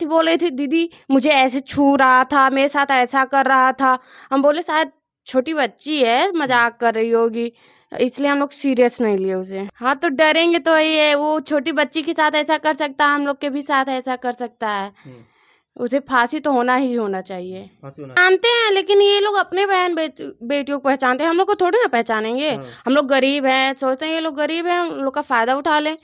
थी, बोल रही थी दीदी मुझे ऐसे छू रहा था, मेरे साथ ऐसा कर रहा था। हम बोले शायद छोटी बच्ची है, मजाक कर रही होगी, इसलिए हम लोग सीरियस नहीं लिए उसे। हाँ तो डरेंगे तो ये, वो छोटी बच्ची के साथ ऐसा कर सकता है, हम लोग के भी साथ ऐसा कर सकता है। उसे फांसी तो होना ही होना चाहिए। जानते हैं, लेकिन ये लोग अपने बहन बेटियों को पहचानते हैं, हम लोग को थोड़ी ना पहचानेंगे। हम लोग गरीब हैं, सोचते हैं ये लोग गरीब हैं, हम लोग का फायदा उठा लें।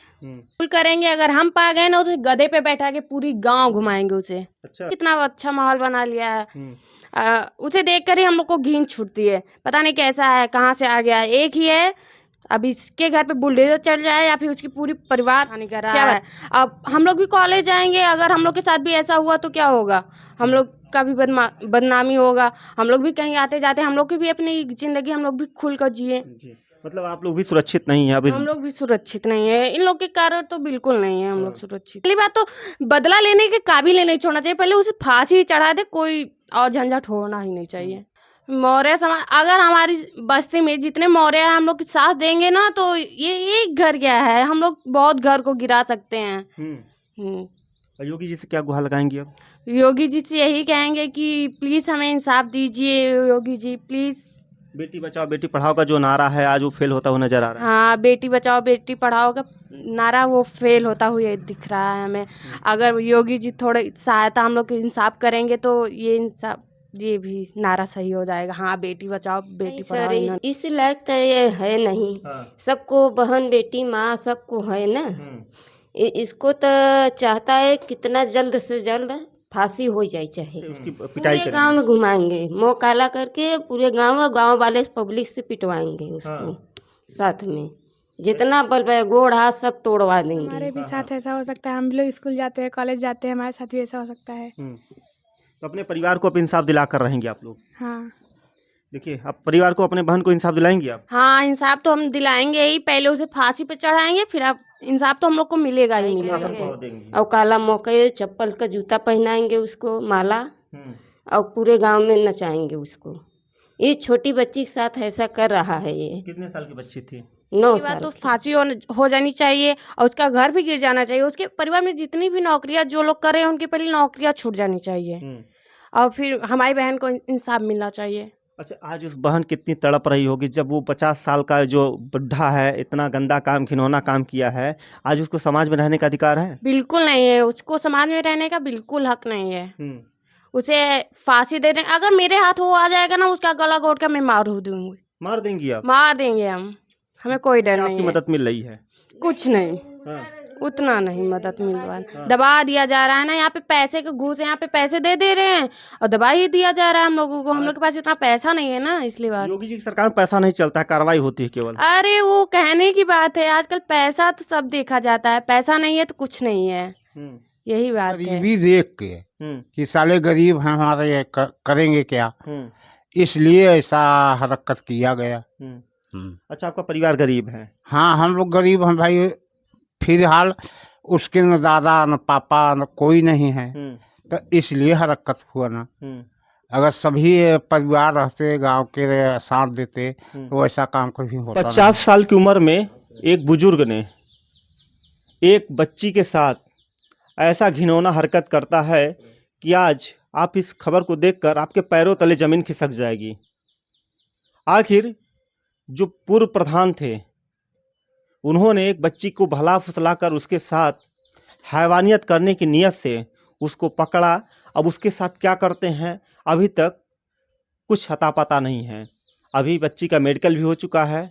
करेंगे, अगर हम पा गए ना उसे गधे पे बैठा के पूरी गांव घुमाएंगे उसे। अच्छा। कितना अच्छा माहौल बना लिया है। उसे देख कर ही हम लोग को घिन छूटती है, पता नहीं कैसा है, कहाँ से आ गया है। एक ही है, अब इसके घर पे बुलडोजर चढ़ जाए या फिर उसकी पूरी परिवार हानि कर रहा है। अब हम लोग भी कॉलेज जाएंगे, अगर हम लोग के साथ भी ऐसा हुआ तो क्या होगा, हम लोग का भी बदनामी होगा। हम लोग भी कहीं आते जाते, हम लोग की भी अपनी जिंदगी हम लोग भी खुल कर जिए। मतलब आप लोग भी सुरक्षित नहीं है अभी? हम लोग भी सुरक्षित नहीं है, इन लोग के कारण तो बिल्कुल नहीं है हम लोग सुरक्षित। पहली बात तो बदला लेने के काबिल नहीं छोड़ना चाहिए, पहले उसे फांसी ही चढ़ा दे, कोई और झंझट होना ही नहीं चाहिए। मौर्य समाज, अगर हमारी बस्ती में जितने मौर्य हैं हम लोग के साथ देंगे ना, तो ये एक घर क्या है, हम लोग बहुत घर को गिरा सकते हैं। योगी जी से क्या गुहार लगाएंगे अब? योगी जी से यही कहेंगे कि प्लीज हमें इंसाफ दीजिए, योगी जी प्लीज। बेटी बचाओ बेटी पढ़ाओ का जो नारा है आज वो फेल होता हुआ नजर आ रहा है। हाँ, बेटी बचाओ बेटी पढ़ाओ का नारा वो फेल होता हुआ दिख रहा है हमें। अगर योगी जी थोड़े सहायता हम लोग के इंसाफ करेंगे तो ये इंसाफ, ये भी नारा सही हो जाएगा। हाँ, बेटी बचाओ बेटी पढ़ाओ। सर इस लायक तो ये है नहीं। सबको बहन बेटी माँ सबको है ना। इसको तो चाहता है कितना जल्द से जल्द फांसी हो जाए, चाहे पिटाई पूरे गांव में घुमाएंगे, मुँह काला करके पूरे गांव वाले पब्लिक से पिटवाएंगे उसको। साथ में जितना बल है गोड़ हाथ सब तोड़वा देंगे। हमारे भी साथ ऐसा हो सकता है, हम लोग स्कूल जाते हैं कॉलेज जाते हैं, हमारे साथ भी ऐसा हो सकता है। तो अपने परिवार को अब इंसाफ दिला कर रहेंगे आप लोग? हाँ, देखिए आप परिवार को अपने बहन को इंसाफ दिलाएंगे आप? हाँ, इंसाफ तो हम दिलाएंगे ही, पहले उसे फांसी पे चढ़ाएंगे, फिर अब इंसाफ तो हम लोग को मिलेगा ही मिलेगा। और काला मौके चप्पल का जूता पहनाएंगे उसको, माला, और पूरे गांव में नचाएंगे उसको। ये छोटी बच्ची के साथ ऐसा कर रहा है। ये कितने साल की बच्ची थी? 9 साल। तो फांसी हो जानी चाहिए और उसका घर भी गिर जाना चाहिए। उसके परिवार में जितनी भी नौकरियां जो लोग कर रहे हैं उनकी पहले नौकरियां छूट जानी चाहिए और फिर हमारी बहन को इंसाफ मिलना चाहिए। अच्छा, आज उस बहन कितनी तड़प रही होगी जब वो 50 साल का जो बुढ़ा है इतना गंदा काम घिनौना काम किया है, आज उसको समाज में रहने का अधिकार है? बिल्कुल नहीं है, उसको समाज में रहने का बिल्कुल हक नहीं है। उसे फांसी दे दें, अगर मेरे हाथ वो आ जाएगा ना उसका गला घोट कर मैं मार दूंगी। मार देंगी आप? मार देंगे हम, हमें कोई डर नहीं है। मदद मिल रही है? कुछ नहीं। उतना नहीं मदद मिल रहा है। दबा दिया जा रहा है ना, यहाँ पे पैसे के घूस, यहाँ पे पैसे दे रहे हैं और दबा ही दिया जा रहा है हम लोगों को। हम लोग के पास इतना पैसा नहीं है ना, इसलिए बात। योगी जी की सरकार में पैसा नहीं चलता है, कार्रवाई होती है केवल। अरे वो कहने की बात है, आजकल पैसा तो सब देखा जाता है, पैसा नहीं है तो कुछ नहीं है, यही बात है। गरीबी देख के कि साले गरीब हमारे करेंगे क्या, इसलिए ऐसा हरकत किया गया। अच्छा, आपका परिवार गरीब है? हाँ, हम लोग गरीब हैं भाई, फिलहाल उसके न दादा न पापा न कोई नहीं है, तो इसलिए हरकत हुआ ना। अगर सभी परिवार रहते गांव के साथ देते तो ऐसा काम कभी होता 50 साल की उम्र में एक बुजुर्ग ने एक बच्ची के साथ ऐसा घिनौना हरकत करता है कि आज आप इस खबर को देखकर आपके पैरों तले जमीन खिसक जाएगी। आखिर जो पूर्व प्रधान थे उन्होंने एक बच्ची को भला फुसला कर उसके साथ हैवानियत करने की नीयत से उसको पकड़ा। अब उसके साथ क्या करते हैं अभी तक कुछ अता पता नहीं है। अभी बच्ची का मेडिकल भी हो चुका है,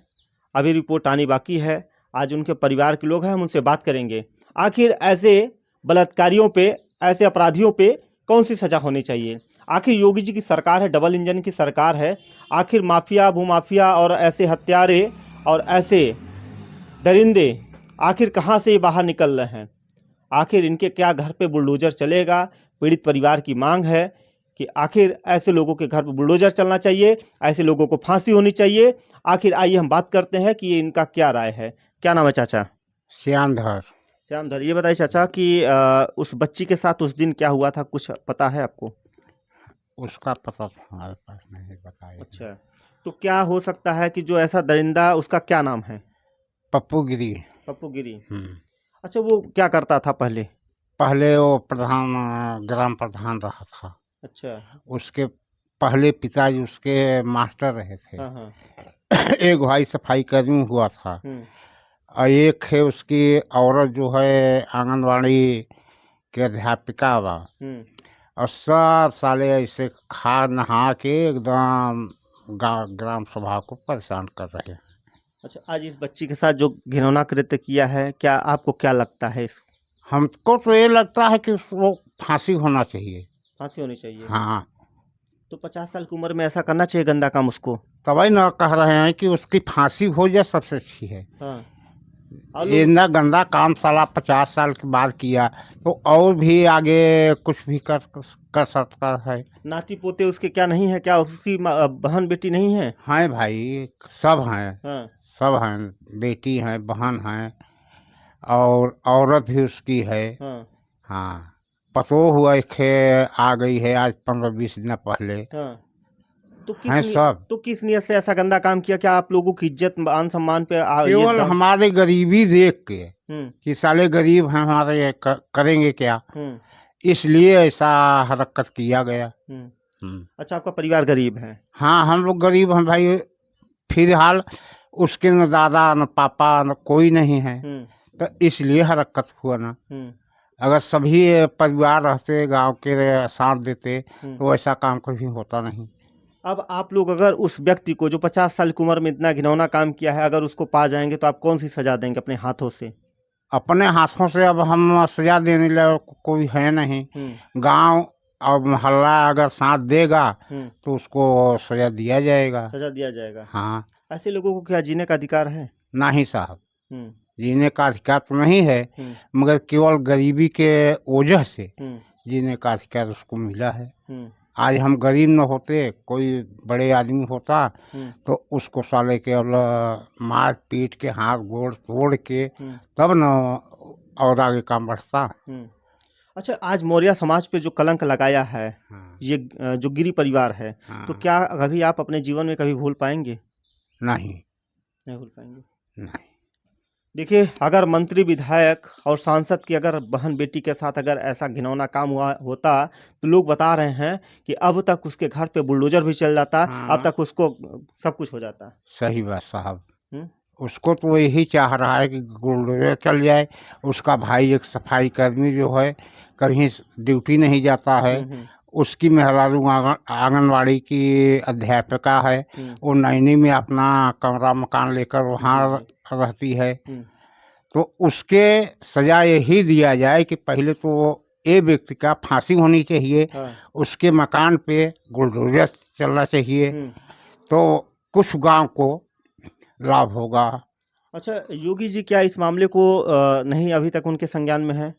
अभी रिपोर्ट आनी बाकी है। आज उनके परिवार के लोग हैं, हम उनसे बात करेंगे। आखिर ऐसे बलात्कारियों पे, ऐसे अपराधियों पे कौन सी सज़ा होनी चाहिए? आखिर योगी जी की सरकार है, डबल इंजन की सरकार है। आखिर माफिया, भूमाफिया और ऐसे हत्यारे और ऐसे दरिंदे आखिर कहाँ से बाहर निकल रहे हैं? आखिर इनके क्या घर पे बुलडोजर चलेगा? पीड़ित परिवार की मांग है कि आखिर ऐसे लोगों के घर पे बुलडोजर चलना चाहिए, ऐसे लोगों को फांसी होनी चाहिए। आखिर आइए हम बात करते हैं कि ये इनका क्या राय है। क्या नाम है चाचा? श्यामधर। श्यामधर, ये बताइए चाचा कि उस बच्ची के साथ उस दिन क्या हुआ था, कुछ पता है आपको? उसका पता हमारे पास नहीं बताया। अच्छा, तो क्या हो सकता है कि जो ऐसा दरिंदा, उसका क्या नाम है? पप्पू गिरी। पप्पू गिरी। अच्छा, वो क्या करता था पहले? पहले वो प्रधान ग्राम प्रधान रहा था। अच्छा। उसके पहले पिताजी उसके मास्टर रहे थे। हाँ हाँ। एक भाई सफाई कर्मी हुआ था और एक है उसकी औरत जो है आंगनवाड़ी की अध्यापिका बा। और सब साले ऐसे खा नहा के एकदम ग्राम सभा को परेशान कर रहे हैं। अच्छा, आज इस बच्ची के साथ जो घिनौना कृत्य किया है, क्या आपको क्या लगता है? इस हमको तो ये लगता है कि उसको फांसी होना चाहिए। फांसी होनी चाहिए। हाँ, तो 50 साल की उम्र में ऐसा करना चाहिए गंदा काम उसको? तभी ना कह रहे हैं कि उसकी फांसी हो जाए सबसे अच्छी है। हाँ। और ये ना गंदा काम साला 50 साल के बाद किया तो और भी आगे कुछ भी कर सकता है। नाती पोते उसके क्या नहीं है? क्या उसकी बहन बेटी नहीं है? हैं भाई, सब हैं। हाँ। सब हैं, बेटी हैं, बहन हैं और औरत भी उसकी है। हाँ। हाँ, पतोह हुआ आ गई है आज 15-20 दिन पहले। हाँ। तो हैं सब। तो किस नियत से ऐसा गंदा काम किया? क्या आप लोगों की इज्जत मान सम्मान पे केवल हमारे गरीबी देख के हम्म। कि साले गरीब हैं हमारे, करेंगे क्या, हम्म। इसलिए ऐसा हरकत किया गया। अच्छा, आपका परिवार गरीब है? हाँ, हम लोग गरीब हैं भाई। फिलहाल उसके न दादा न पापा न कोई नहीं है, तो इसलिए हरकत हुआ ना। अगर सभी परिवार रहते, गांव के साथ देते तो ऐसा काम कभी होता नहीं। अब आप लोग अगर उस व्यक्ति को जो 50 साल की उम्र में इतना घिनौना काम किया है, अगर उसको पा जाएंगे तो आप कौन सी सजा देंगे अपने हाथों से? अपने हाथों से अब हम सजा देने लायक कोई है नहीं। गांव और मोहल्ला अगर साथ देगा तो उसको सजा दिया जाएगा। सजा दिया जाएगा। हाँ। ऐसे लोगों को क्या जीने का अधिकार है? नहीं साहब, जीने का अधिकार तो नहीं है, मगर केवल गरीबी के वजह से जीने का अधिकार उसको मिला है। आज हम गरीब न होते, कोई बड़े आदमी होता तो उसको साले के मार पीट के हाथ गोड़ तोड़ के तब न और आगे काम बढ़ता। अच्छा, आज मौर्य समाज पे जो कलंक लगाया है, ये जो गिरी परिवार है, तो क्या कभी आप अपने जीवन में कभी भूल पाएंगे? नहीं भूल पाएंगे। नहीं। देखिए, अगर मंत्री विधायक और सांसद की अगर बहन बेटी के साथ अगर ऐसा घिनौना काम होता तो लोग बता रहे हैं कि अब तक उसके घर पे बुलडोजर भी चल जाता। अब तक उसको सब कुछ हो जाता। सही बात साहब। उसको तो यही चाह रहा है कि बुलडोजर चल जाए। उसका भाई एक सफाई कर्मी जो है, कहीं ड्यूटी नहीं जाता है। उसकी मेहरारू आंगनवाड़ी की अध्यापिका है, वो नैनी में अपना कमरा मकान लेकर वहाँ रहती है। तो उसके सजा यही दिया जाए कि पहले तो ये व्यक्ति का फांसी होनी चाहिए। उसके मकान पे बुलडोजर चलना चाहिए तो कुछ गांव को लाभ होगा। अच्छा, योगी जी क्या इस मामले को नहीं अभी तक उनके संज्ञान में है?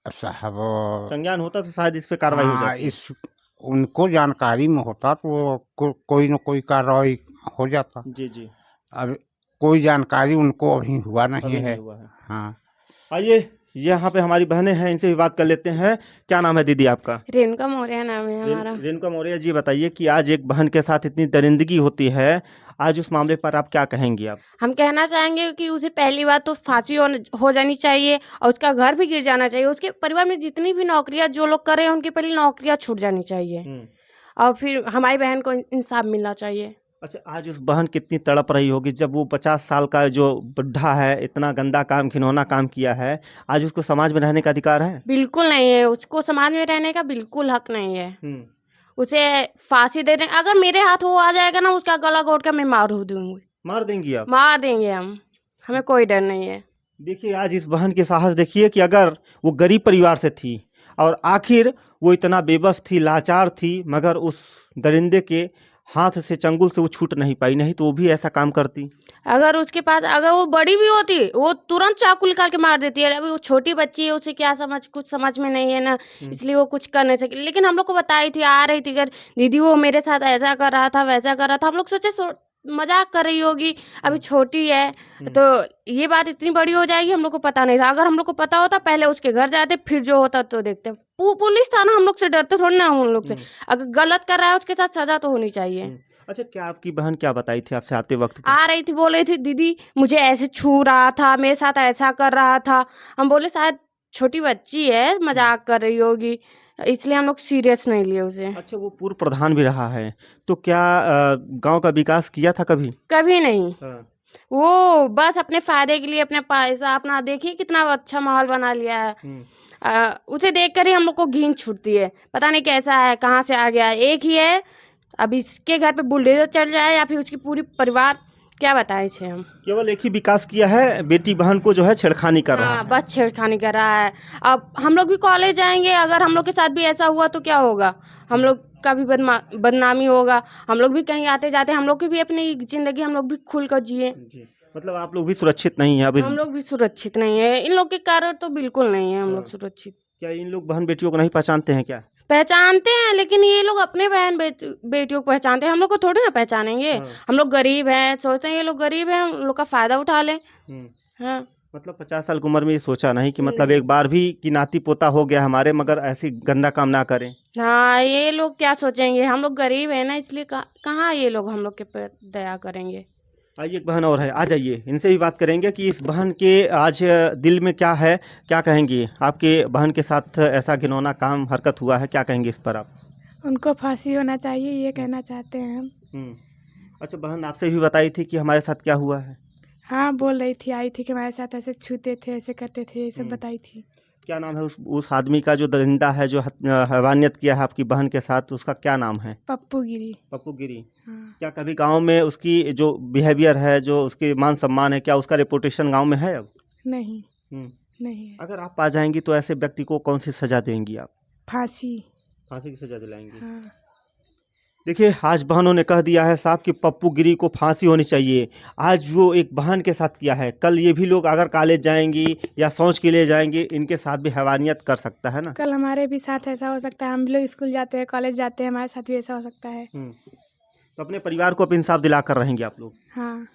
साहब, संज्ञान होता तो शायद इस पे कार्रवाई हो जाती। उनको जानकारी में होता तो कोई न कोई कार्रवाई हो जाता। जी जी। अब कोई जानकारी उनको अभी हुआ नहीं है। हाँ। आइए, यहाँ पे हमारी बहनें हैं, इनसे भी बात कर लेते हैं। क्या नाम है दीदी आपका? रेणुका मौर्य नाम है हमारा। रेणुका मौर्य जी, बताइए कि आज एक बहन के साथ इतनी दरिंदगी होती है, आज उस मामले पर आप क्या कहेंगी? आप हम कहना चाहेंगे कि उसे पहली बात तो फांसी हो जानी चाहिए और उसका घर भी गिर जाना चाहिए। उसके परिवार में जितनी भी नौकरियां जो लोग कर रहे हैं उनकी पहले नौकरियां छूट जानी चाहिए और फिर हमारी बहन को इंसाफ मिलना चाहिए। अच्छा, आज उस बहन कितनी तड़प रही होगी जब वो 50 साल का जो बुढ़ा है, इतना गंदा काम, घिनौना काम किया है। आज उसको समाज में रहने का अधिकार है? बिल्कुल नहीं है, उसको समाज में रहने का बिल्कुल हक नहीं है। उसे फांसी दे दें। अगर मेरे हाथ वो आ जाएगा ना, उसका गला घोट कर मैं मार दूंगी। मार देंगी आप? मार देंगे हम, हमें कोई डर नहीं है। देखिए, आज इस बहन के साहस देखिए कि अगर वो गरीब परिवार से थी और आखिर वो इतना बेबस थी, लाचार थी, मगर उस दरिंदे के हाथ से, चंगुल से वो छूट नहीं पाई, नहीं तो वो भी ऐसा काम करती। अगर उसके पास अगर वो बड़ी भी होती, वो तुरंत चाकू निकाल के मार देती है। अभी वो छोटी बच्ची है, उसे क्या कुछ समझ में नहीं है ना, इसलिए वो कुछ कर नहीं सकी। लेकिन हम लोग को बताई थी, आ रही थी अगर दीदी वो मेरे साथ ऐसा कर रहा था, वैसा कर रहा था। हम लोग सोचे मजाक कर रही होगी, अभी छोटी है, तो ये बात इतनी बड़ी हो जाएगी, हम लोग को पता नहीं था। अगर हम लोग को पता होता, पहले उसके घर जाते, फिर जो होता तो देखते। पुलिस था ना, हम लोग से डरते थोड़ी ना हम लोग से। अगर गलत कर रहा है उसके साथ सजा तो होनी चाहिए। अच्छा, क्या आपकी बहन क्या बताई थी आपसे आते वक्त? आ रही थी, बोल रही थी दीदी मुझे ऐसे छू रहा था, मेरे साथ ऐसा कर रहा था। हम बोले शायद छोटी बच्ची है, मजाक कर रही होगी, इसलिए हम लोग सीरियस नहीं लिए उसे। अच्छा, वो पूर्व प्रधान भी रहा है, तो क्या गांव का विकास किया था कभी? कभी नहीं। हाँ। वो बस अपने फायदे के लिए अपने पैसा अपना देखिए कितना अच्छा माहौल बना लिया है। उसे देखकर ही हम लोग को घिन छूटती है, पता नहीं कैसा है, कहाँ से आ गया है। एक ही है, अब इसके घर पे बुलडोजर चढ़ जाए या फिर उसकी पूरी परिवार, क्या बताएं इसे हम। केवल एक ही विकास किया है, बेटी बहन को जो है छेड़खानी कर रहा हाँ, है। बस छेड़खानी कर रहा है। अब हम लोग भी कॉलेज जाएंगे, अगर हम लोग के साथ भी ऐसा हुआ तो क्या होगा, हम लोग का भी बदनामी होगा। हम लोग भी कहीं आते जाते, हम लोग की भी अपनी जिंदगी हम लोग भी खुल कर जिए। जी, मतलब आप लोग भी सुरक्षित नहीं है अब हम लोग भी सुरक्षित नहीं है, इन लोग के कारण तो बिल्कुल नहीं है हम लोग हाँ। सुरक्षित। क्या इन लोग बहन बेटियों को नहीं पहचानते हैं क्या? पहचानते हैं, लेकिन ये लोग अपने बहन बेटियों को पहचानते हैं, हम लोग को थोड़ी ना पहचानेंगे। हाँ। हम लोग गरीब हैं, सोचते हैं ये लोग गरीब हैं, उन लोग का फायदा उठा लें। हाँ, मतलब 50 साल की उम्र में ये सोचा नहीं कि मतलब नहीं। एक बार भी कि नाती पोता हो गया हमारे, मगर ऐसी गंदा काम ना करें। हाँ, ये लोग क्या सोचेंगे, हम लोग गरीब हैं ना, इसलिए कहाँ ये लोग हम लोग के पे दया करेंगे। आइए, एक बहन और है, आ जाइए, इनसे भी बात करेंगे कि इस बहन के आज दिल में क्या है, क्या कहेंगी? आपके बहन के साथ ऐसा घिनौना काम हरकत हुआ है, क्या कहेंगे इस पर आप? उनको फांसी होना चाहिए, ये कहना चाहते हैं हम। अच्छा, बहन आपसे भी बताई थी कि हमारे साथ क्या हुआ है? हाँ, बोल रही थी, आई थी कि हमारे साथ ऐसे छूते थे, ऐसे करते थे, ये सब हम्म। बताई थी। क्या नाम है उस आदमी का जो दरिंदा है, जो हैवानियत किया है आपकी बहन के साथ, उसका क्या नाम है? पप्पू गिरी। पप्पू गिरी। हाँ, क्या कभी गांव में उसकी जो बिहेवियर है, जो उसकी मान सम्मान है, क्या उसका रेपुटेशन गांव में है अब? नहीं, हम्म। नहीं है। अगर आप पा जाएंगी तो ऐसे व्यक्ति को कौन सी सजा देंगी आप? फांसी। फांसी की सजा दिलाएंगी? हाँ, देखिए, आज बहनों ने कह दिया है साहब कि पप्पू गिरी को फांसी होनी चाहिए। आज वो एक बहन के साथ किया है, कल ये भी लोग अगर कॉलेज जाएंगी या शौच के लिए जाएंगे, इनके साथ भी हैवानियत कर सकता है ना। कल हमारे भी साथ ऐसा हो सकता है, हम भी लोग स्कूल जाते हैं, कॉलेज जाते हैं, हमारे साथ भी ऐसा हो सकता है। तो अपने परिवार को अब इंसाफ दिला कर रहेंगे आप लोग। हाँ,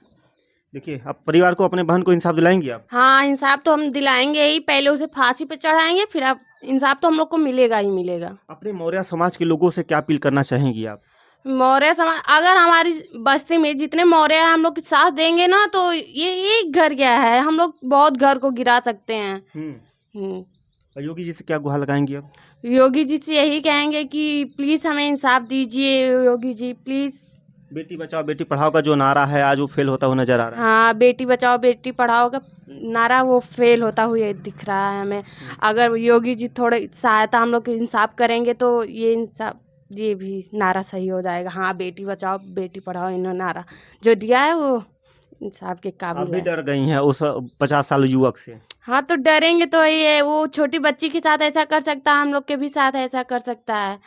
देखिए, अब परिवार को, अपने बहन को इंसाफ दिलाएंगे आप? हाँ, इंसाफ तो हम दिलाएंगे ही, पहले उसे फांसी पे चढ़ाएंगे, फिर अब इंसाफ तो हम लोग को मिलेगा ही मिलेगा। अपने मौर्य समाज के लोगों से क्या अपील करना चाहेंगी आप? मौर्य समाज, अगर हमारी बस्ती में जितने मौर्य हैं हम लोग साथ देंगे ना, तो ये एक घर गया है, हम लोग बहुत घर को गिरा सकते हैं। और योगी जी से क्या गुहार लगाएंगी अब? योगी जी से यही कहेंगे कि प्लीज हमें इंसाफ दीजिए, योगी जी प्लीज। बेटी बचाओ बेटी पढ़ाओ का जो नारा है, आज वो फेल होता हुआ नजर आ रहा है। हाँ, बेटी बचाओ बेटी पढ़ाओ का नारा वो फेल होता हुआ दिख रहा है हमें। अगर योगी जी थोड़े सहायता हम लोग की इंसाफ करेंगे तो ये इंसाफ, ये भी नारा सही हो जाएगा। हाँ, बेटी बचाओ बेटी पढ़ाओ, इन्होंने नारा जो दिया है वो इंसाफ के आप काबिल भी है। डर गई हैं उस 50 साल युवक से? हाँ, तो डरेंगे तो ये, वो छोटी बच्ची के साथ ऐसा कर सकता है, हम लोग के भी साथ ऐसा कर सकता है।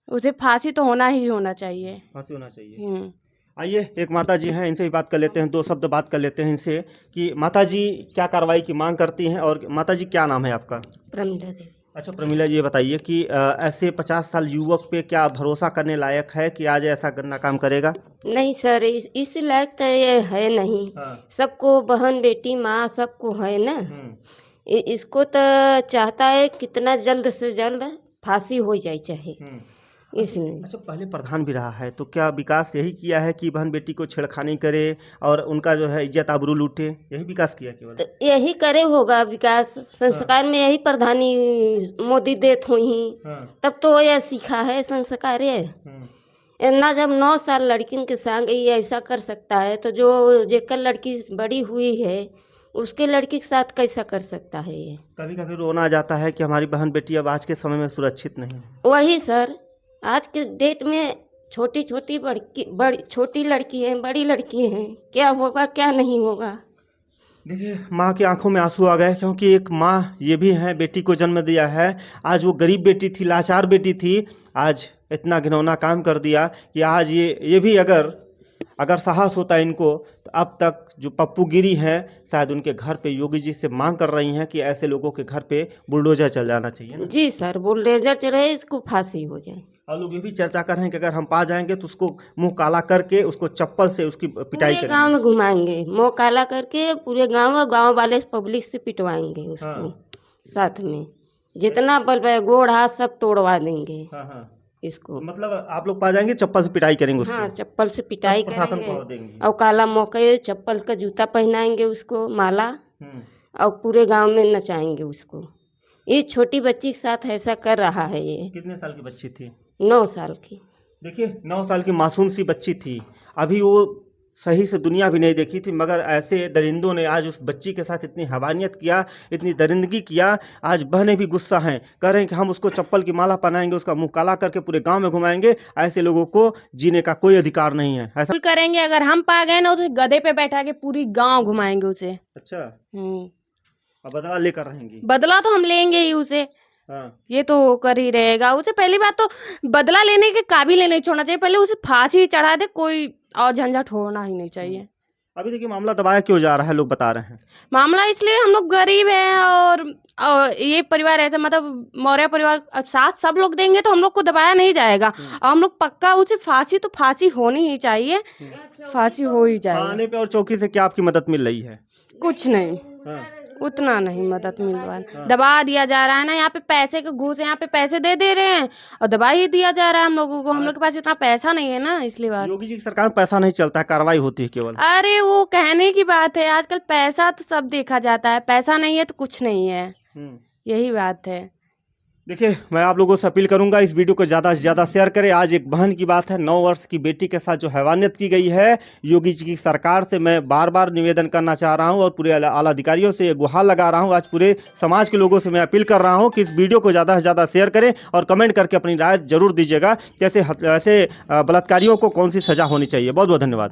उसे फांसी तो होना ही होना चाहिए। फांसी होना चाहिए। हम्म। आइए, एक माता जी हैं, इनसे भी बात कर लेते हैं, दो शब्द बात कर लेते हैं इनसे कि माता जी क्या कार्रवाई की मांग करती हैं। और माता जी, क्या नाम है आपका? प्रमिला देवी। अच्छा प्रमीला जी, ये बताइए कि ऐसे 50 साल युवक पे क्या भरोसा करने लायक है कि आज ऐसा गंदा काम करेगा? नहीं सर, इस लायक तो ये है नहीं। सबको बहन बेटी माँ सबको है ना। इसको तो चाहता है कितना जल्द से जल्द फांसी हो जाए चाहे, इसलिए। अच्छा, पहले प्रधान भी रहा है, तो क्या विकास यही किया है कि बहन बेटी को छेड़खानी करे और उनका जो है इज्जत आबरू लूटे, यही विकास किया केवल? तो यही करे होगा विकास, संस्कार में यही प्रधानी मोदी देत हुई, तब तो यह सीखा है संस्कार ये ना। जब 9 साल लड़किन के संग ये ऐसा कर सकता है, तो जो जेकर लड़की बड़ी हुई है उसके लड़की के साथ कैसा कर सकता है ये? कभी कभी रोना आ जाता है कि हमारी बहन बेटी अब आज के समय में सुरक्षित नहीं है। वही सर, आज के डेट में छोटी छोटी बड़ी छोटी लड़की है, बड़ी लड़की है, क्या होगा क्या नहीं होगा। देखिए, माँ की आंखों में आंसू आ गए, क्योंकि एक माँ ये भी है, बेटी को जन्म दिया है। आज वो गरीब बेटी थी, लाचार बेटी थी, आज इतना घिनौना काम कर दिया कि आज ये भी अगर साहस होता इनको, तो अब तक जो पप्पू गिरी हैं शायद उनके घर पे योगी जी से मांग कर रही हैं कि ऐसे लोगों के घर पे बुलडोजर चल जाना चाहिए ना। जी सर, बुलडोजर चले, इसको फांसी हो जाए। और लोग ये भी चर्चा कर रहे हैं कि अगर हम पा जाएंगे तो उसको मुंह काला करके उसको चप्पल से उसकी पिटाई पूरे गांव करेंगे। में घुमाएंगे, मुंह काला करके पूरे गांव वाले पब्लिक से पिटवाएंगे उसको। साथ में जितना बल है गोड़ हाथ सब तोड़वा देंगे इसको। मतलब आप लोग पा जाएंगे, चप्पल से पिटाई करेंगे उसको? हाँ, चप्पल से पिटाई प्रशासन को करेंगे देंगे और काला मौके चप्पल का जूता पहनाएंगे उसको, माला, और पूरे गांव में नचाएंगे उसको। ये छोटी बच्ची के साथ ऐसा कर रहा है ये। कितने साल की बच्ची थी? 9 साल की। देखिए 9 साल की मासूम सी बच्ची थी, अभी वो सही से दुनिया भी नहीं देखी थी, मगर ऐसे दरिंदों ने आज उस बच्ची के साथ इतनी हैवानियत किया, इतनी दरिंदगी किया। आज बहनें भी गुस्सा हैं, कह रहे हैं कि हम उसको चप्पल की माला पहनाएंगे, उसका मुंह काला करके पूरे गांव में घुमाएंगे। ऐसे लोगों को जीने का कोई अधिकार नहीं है। ऐसा करेंगे, अगर हम पा गए ना उसे गधे पे बैठा के पूरी गांव घुमाएंगे उसे। अच्छा, हम्म, अब बदला लेकर रहेंगी? बदला तो हम लेंगे ही उसे, हाँ। ये तो होकर ही रहेगा। उसे पहली बात तो बदला लेने के काबिल ही नहीं छोड़ना चाहिए, पहले उसे फांसी चढ़ा दे, कोई और झंझट होना ही नहीं चाहिए। अभी देखिए मामला दबाया क्यों जा रहा है, लोग बता रहे हैं। मामला इसलिए हम लोग गरीब हैं और ये परिवार ऐसा, मतलब मौर्य परिवार साथ सब लोग देंगे तो हम लोग को दबाया नहीं जाएगा। और हम लोग पक्का उसे फांसी तो फांसी होनी ही चाहिए, फांसी हो ही जाएगी। थाने पे और चौकी से क्या आपकी मदद मिल रही है? कुछ नहीं, हाँ। उतना नहीं मदद मिल रहा है, दबा दिया जा रहा है ना। यहाँ पे पैसे के घूस है, यहाँ पे पैसे दे रहे हैं और दबा ही दिया जा रहा है हम लोगों को। हम लोग के पास इतना पैसा नहीं है ना, इसलिए बात। योगी जी की सरकार में पैसा नहीं चलता है, कार्रवाई होती है केवल। अरे वो कहने की बात है, आजकल पैसा तो सब देखा जाता है, पैसा नहीं है तो कुछ नहीं है, यही बात है। देखिए मैं आप लोगों से अपील करूंगा, इस वीडियो को ज़्यादा से ज़्यादा शेयर करें। आज एक बहन की बात है, 9 वर्ष की बेटी के साथ जो हैवानियत की गई है। योगी जी की सरकार से मैं बार बार निवेदन करना चाह रहा हूं और पूरे आला अधिकारियों से ये गुहार लगा रहा हूं। आज पूरे समाज के लोगों से मैं अपील कर रहा हूं कि इस वीडियो को ज़्यादा से ज़्यादा शेयर करें और कमेंट करके अपनी राय जरूर दीजिएगा, कैसे ऐसे बलात्कारियों को कौन सी सज़ा होनी चाहिए। बहुत बहुत धन्यवाद।